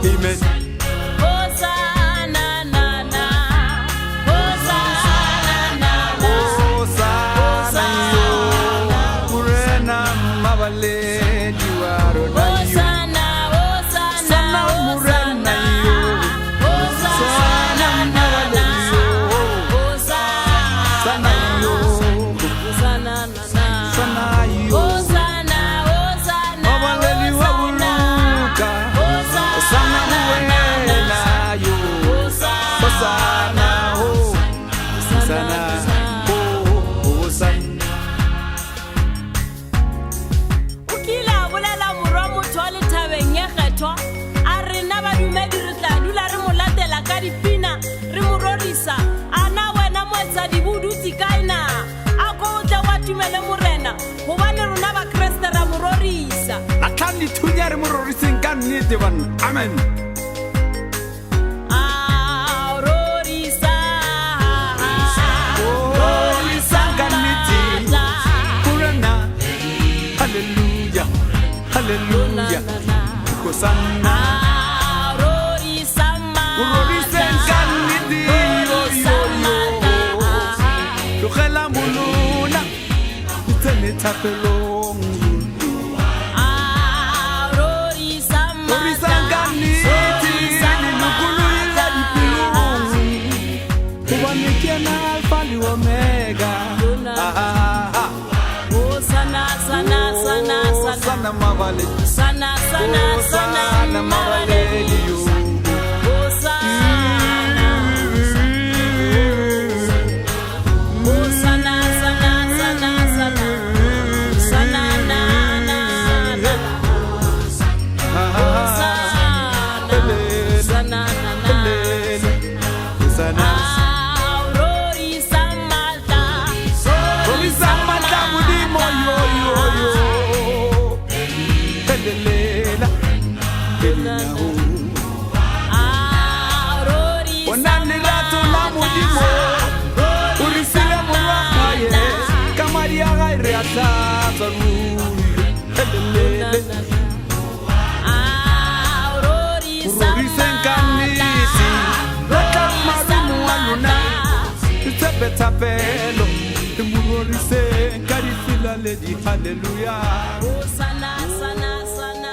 Amen. Hosanna, na, na. Hosanna, na, na. Hosanna, yo. Murena mabale diwaro na yo. Hosanna, Hosanna, Murena yo. Hosanna, na, na. Hosanna, yo. Hosanna, na, na. Sana yo. Hosanna, Hosanna, Mabale diwaruka. Hosanna muena yo. Hosanna ho. Hosanna ho. Hosanna. Ukila bolela morwa motho wa lethabeng ye kgethwa a rena badumedi re tla dula re mo latela ka dipina re mo rorisa ana wena moetsadibo o dutse kae na a ko o tle wa tumele morena gobane rona bakreste ra mo rorisa La tlhani thunya re mo roriseng ka nnete banna. Amen. a rorisa Rorisa ka nnete. Kurena. Hallelujah. Hallelujah. Hosanna. rorisa Roriseng ka nnete. Yo, yo, yo. Tlogela molona. Tsene thapelong. Rorisa ka nnete. Lelokolo la dipelong. Gobane ke ena Alpha le Omega. Sana mabale. Sana mabale yo. Tapelo, hallelujah. Sana, sana, sana,